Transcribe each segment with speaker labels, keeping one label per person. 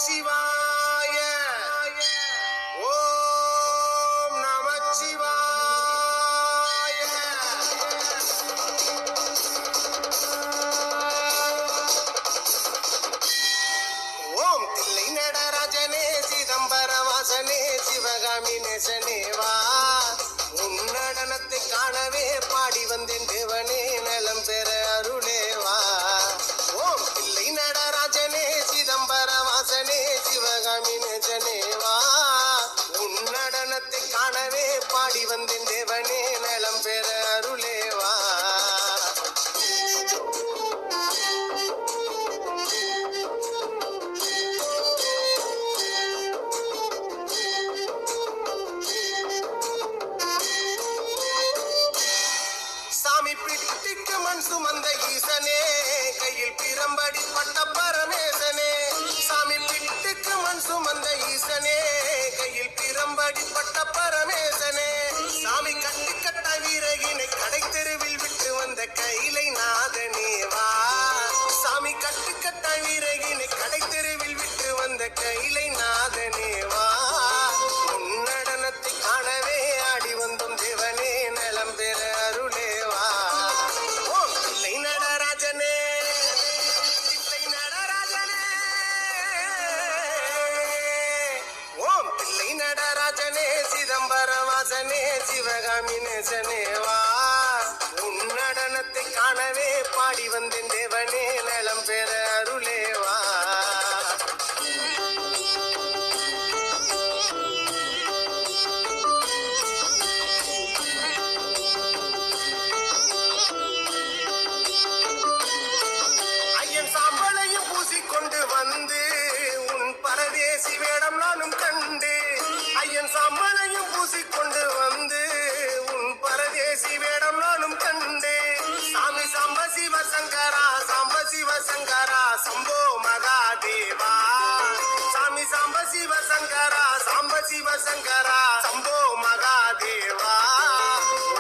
Speaker 1: சிவாய ஓம் நமச்சிவாய. ஓம் தில்லை நடராஜனே சிதம்பரவாசனே சிவகாமி நேசனேவா, உன்னடனத்தை காணவே பாடி வந்தேன் தேவனே நலம் பெற அருளேவா. ஓம் தில்லை நடராஜனே சிதம்பரவாசனே சிவகாமி நேசனேவா, உன்னடனத்தை காணவே பாடி வந்தேன் தேவனே நலம் பெற அருளேவா. சாமி பிடிக்க மண் சுமந்த ஈசனே, கையில் பிரம்படி பட்ட பரமேசனே. சாமி பிடிக்க மண் சுமந்த ஈசனே, கையில் பிரம்படி பட்ட பரமேசனே. சாமி கட்டு கட்ட வீரகினை கடை தெருவில் விட்டு வந்த கைலை நாதனேவா. சாமி கட்டு கட்ட வீரகினை கடை தெருவில் விட்டு வந்த கைலை நாதனேவா, உன்னடனத்தை காணவே ஆடி வந்தோம் தேவனே நலம் பெற அருளேவா. ஓம் தில்லை நடராஜனே தில்லை நடராஜனே, ஓம் தில்லை நடராஜனே சிதம்பரவாசனே சிவகாமி நேசனேவா, உன்னடனத்தை காணவே பாடி வந்தேன் தேவனே நலம் பெற அருளேவா. ஐயன் சாம்பலையும் பூசிக்கொண்டு வந்து உன் பரதேசி வேடம் நானும் கண்டு. ஐயன் சாம்பலையும் பூசிக்கொண்டு வந்து உன் பரதேசி வேடம் நானும் கண்டு. சாமி சாம்ப சிவசங்கரா சாம்ப சிவசங்கரா சம்போ மகாதேவா. சாமி சாம்ப சிவசங்கரா சாம்ப சிவசங்கரா சம்போ மகாதேவா,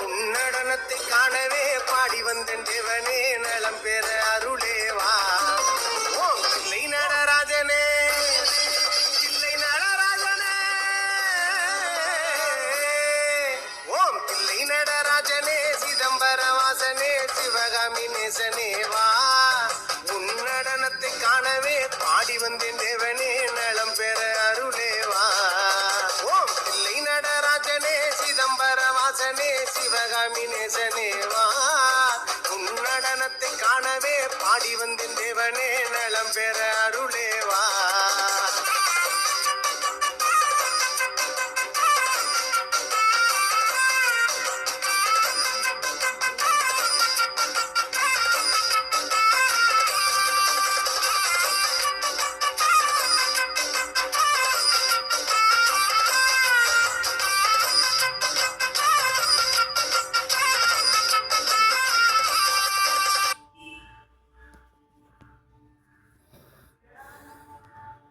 Speaker 1: உன்னடனத்தை காணவே பாடி வந்தேன் தேவனே நலம் பெற அருளேவா. ஓம் தில்லை நடராஜனே தில்லை நடராஜனே, ஓம் தில்லை நடராஜனே சிதம்பரவாசனே சிவகாமி நேசனேவா, உன்னடனத்தை காணவே பாடி வந்தேன் தேவனே நலம் பெற அருளேவா. ஓம் தில்லை நடராஜனே சிதம்பரவாசனே சிவகாமி நேசனேவா, உன்னடனத்தை காணவே பாடி வந்தேன் தேவனே நலம் பெற அருளே.